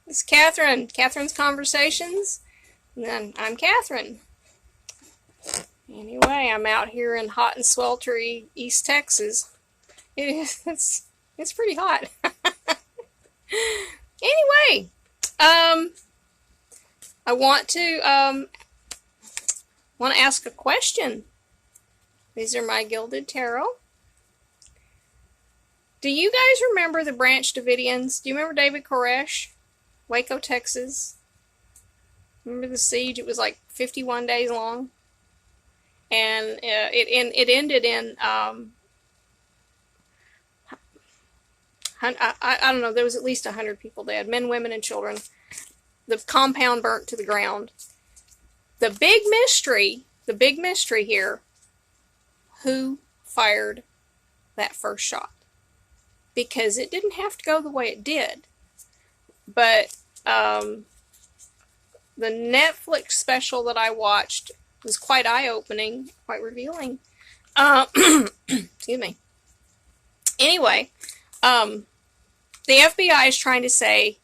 It's Catherine. Catherine's Conversations. And I'm Catherine. Anyway, I'm out here in hot and sweltery East Texas. It's pretty hot. Anyway, I want to ask a question. These are my Gilded Tarot. Do you guys remember the Branch Davidians? Do you remember David Koresh? Waco, Texas. Remember the siege? It was like 51 days long. And it ended in, I don't know, there was at least 100 people dead. Men, women, and children. The compound burnt to the ground. The big mystery here, who fired that first shot? Because it didn't have to go the way it did. But the Netflix special that I watched was quite eye-opening, quite revealing. Excuse me. Anyway, the FBI is trying to say,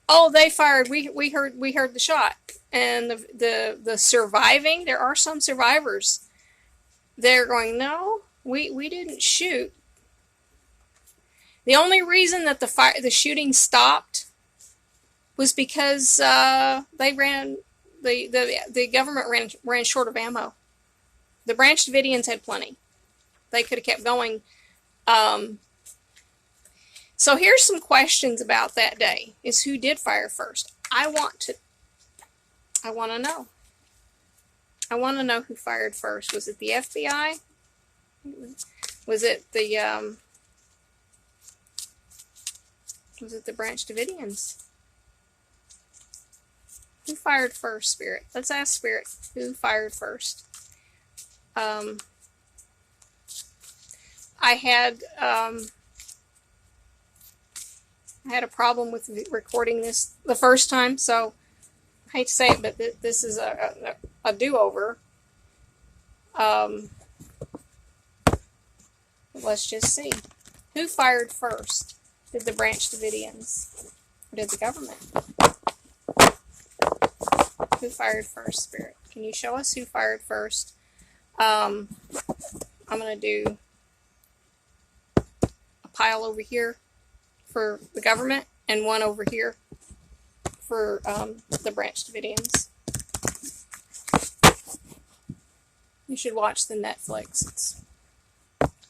"Oh, they fired. We heard the shot." And the surviving, there are some survivors. They're going, "No, we didn't shoot." The only reason that the shooting stopped was because the government ran short of ammo. The Branch Davidians had plenty. They could have kept going. So here's some questions about that day. Is who did fire first? I want to know. I want to know who fired first. Was it the FBI? Was it the Branch Davidians? Who fired first, Spirit? Let's ask Spirit, who fired first? I had a problem with recording this the first time, so I hate to say it, but this is a do-over. Let's just see. Who fired first? Did the Branch Davidians? Or did the government? Who fired first, Spirit? Can you show us who fired first? I'm going to do a pile over here for the government and one over here for the Branch Davidians. You should watch the Netflix. It's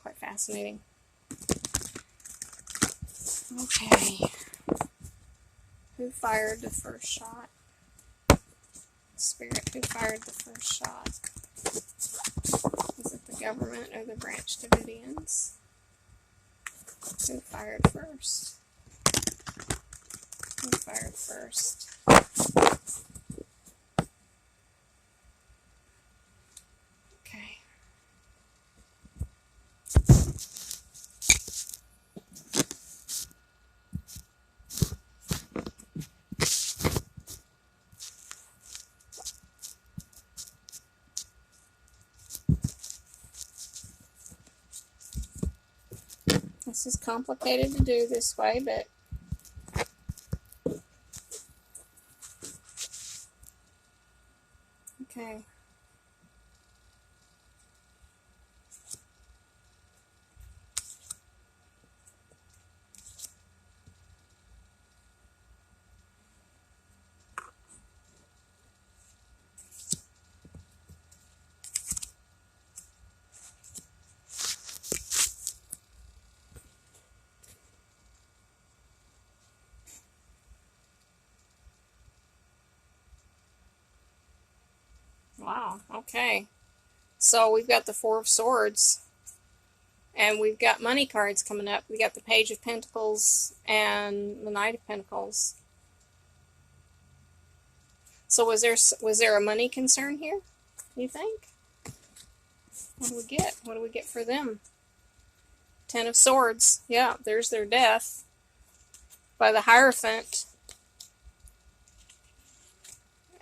quite fascinating. Okay. Who fired the first shot? Spirit, who fired the first shot? Is it the government or the Branch Davidians? Who fired first? Who fired first? Okay. This is complicated to do this way, but okay. Wow, okay. So we've got the Four of Swords, and we've got money cards coming up. We got the Page of Pentacles and the Knight of Pentacles. So was there a money concern here, you think? What do we get? What do we get for them? Ten of Swords. Yeah, there's their death by the Hierophant.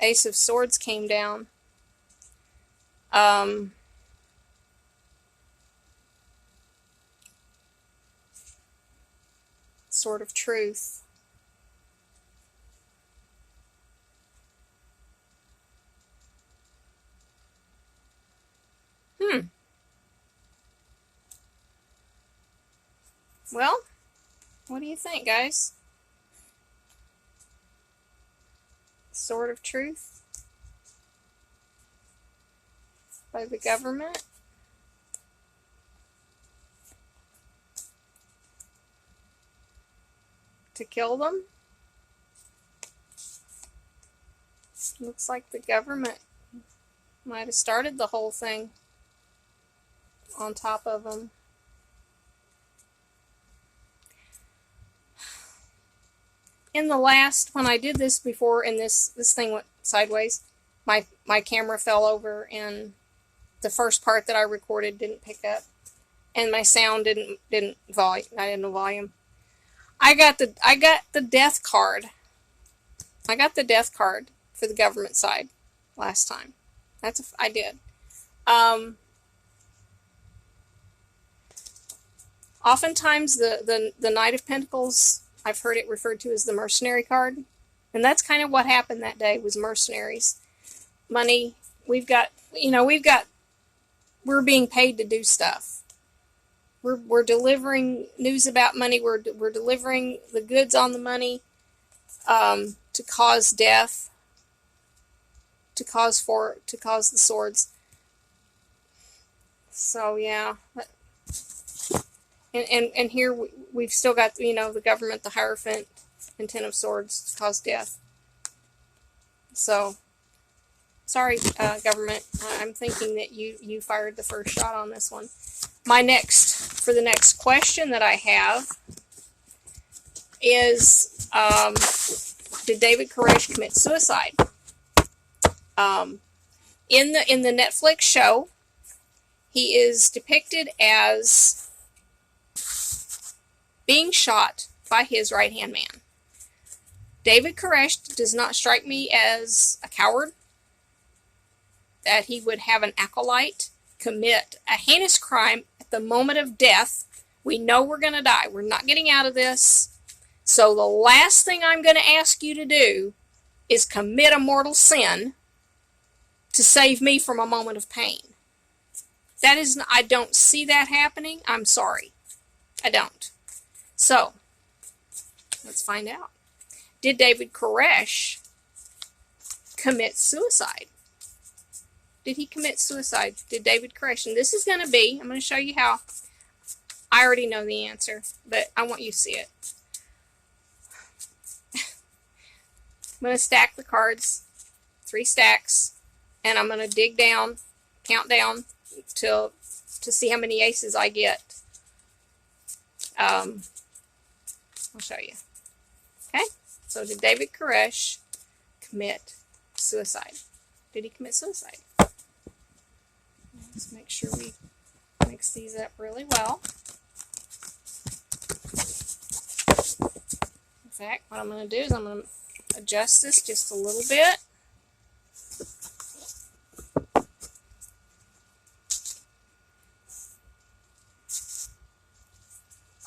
Ace of Swords came down. Sword of Truth. Well, what do you think, guys? Sword of Truth by the government. To kill them. Looks like the government might have started the whole thing on top of them. In the last, when I did this before and this thing went sideways, my camera fell over and the first part that I recorded didn't pick up and my sound didn't volume. I didn't know volume. I got the death card. I got the death card for the government side last time. I did. Oftentimes the Knight of Pentacles, I've heard it referred to as the mercenary card. And that's kind of what happened that day, was mercenaries. Money, we're being paid to do stuff. We're delivering news about money. We're delivering the goods on the money to cause death, to cause the swords. So yeah, and here we've still got the government, the Hierophant, and Ten of Swords to cause death. So sorry, government. I'm thinking that you fired the first shot on this one. For the next question that I have is, did David Koresh commit suicide? In the Netflix show, he is depicted as being shot by his right-hand man. David Koresh does not strike me as a coward, that he would have an acolyte commit a heinous crime at the moment of death. We know we're going to die. We're not getting out of this. So the last thing I'm going to ask you to do is commit a mortal sin to save me from a moment of pain. I don't see that happening. I'm sorry. I don't. So, let's find out. Did David Koresh commit suicide? Did he commit suicide? Did David Koresh? And this is going to be, I'm going to show you how. I already know the answer, but I want you to see it. I'm going to stack the cards, 3 stacks, and I'm going to dig down, count down to see how many aces I get. I'll show you. Okay? So did David Koresh commit suicide? Did he commit suicide? Let's make sure we mix these up really well. In fact, what I'm going to do is I'm going to adjust this just a little bit.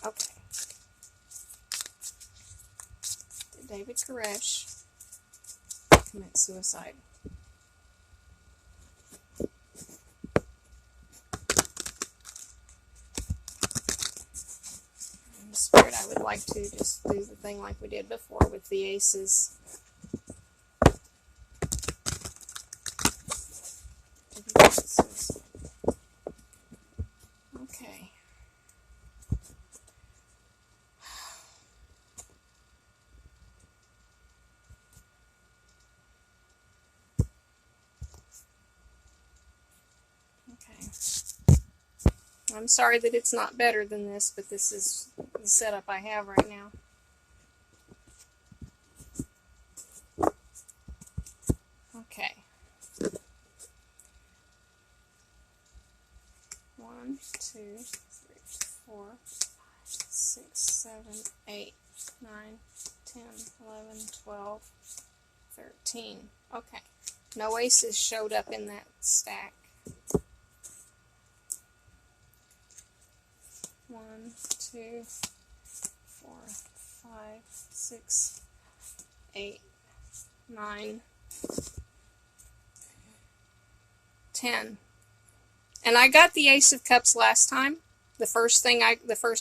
Okay. Did David Koresh commit suicide? In the spirit, I would like to just do the thing like we did before with the aces. Did he commit suicide? Okay. I'm sorry that it's not better than this, but this is the setup I have right now. Okay. 1, 2, 3, 4, 5, 6, 7, 8, 9, 10, 11, 12, 13. Okay. No aces showed up in that stack. 1, 2, 4, 5, 6, 8, 9, 10. And I got the Ace of Cups last time. The first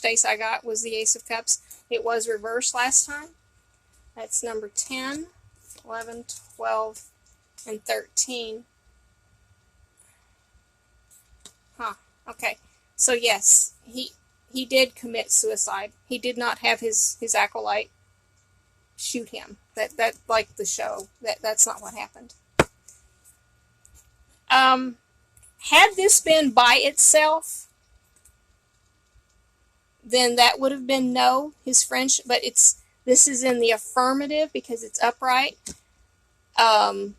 ace I got was the Ace of Cups. It was reversed last time. That's number 10, 11, 12, and 13. Huh. Okay. So yes, he did commit suicide. He did not have his acolyte shoot him. That like the show. That's not what happened. Had this been by itself, then that would have been no, his friendship, but this is in the affirmative because it's upright. Let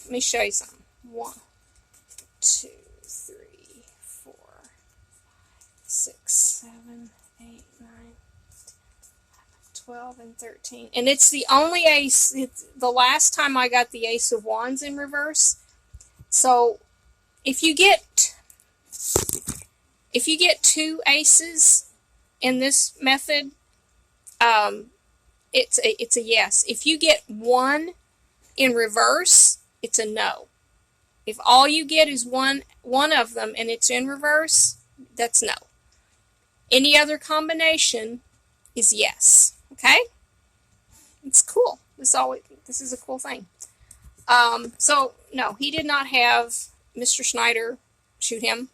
me show you something. 1, 2, 3, 4, 6, 7, 8, 9, 12, and 13. And it's the only ace, the last time I got the Ace of Wands in reverse. So if you get 2 aces in this method, it's a yes. If you get 1 in reverse, it's a no. If all you get is one of them and it's in reverse, that's no. Any other combination is yes. Okay? It's cool. This is a cool thing. So no, he did not have Mr. Schneider shoot him,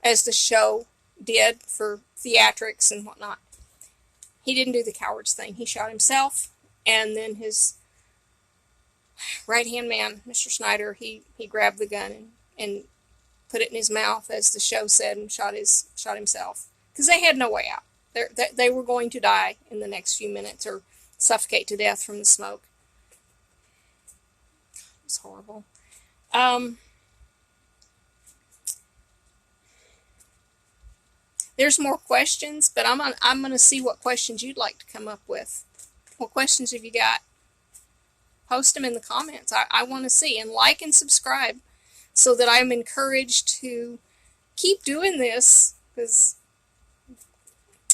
as the show did for theatrics and whatnot. He didn't do the coward's thing. He shot himself, and then his right-hand man, Mr. Schneider, he grabbed the gun and put it in his mouth, as the show said, and shot himself. Because they had no way out. They were going to die in the next few minutes or suffocate to death from the smoke. It was horrible. There's more questions, but I'm gonna see what questions you'd like to come up with. What questions have you got? Post them in the comments. I want to see, and like and subscribe so that I'm encouraged to keep doing this, because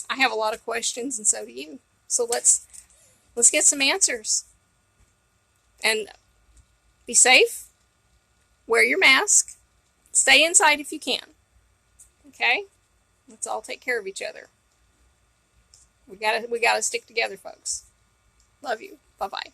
I have a lot of questions and so do you. So let's get some answers. And be safe. Wear your mask. Stay inside if you can. Okay? Let's all take care of each other. We gotta stick together, folks. Love you. Bye-bye.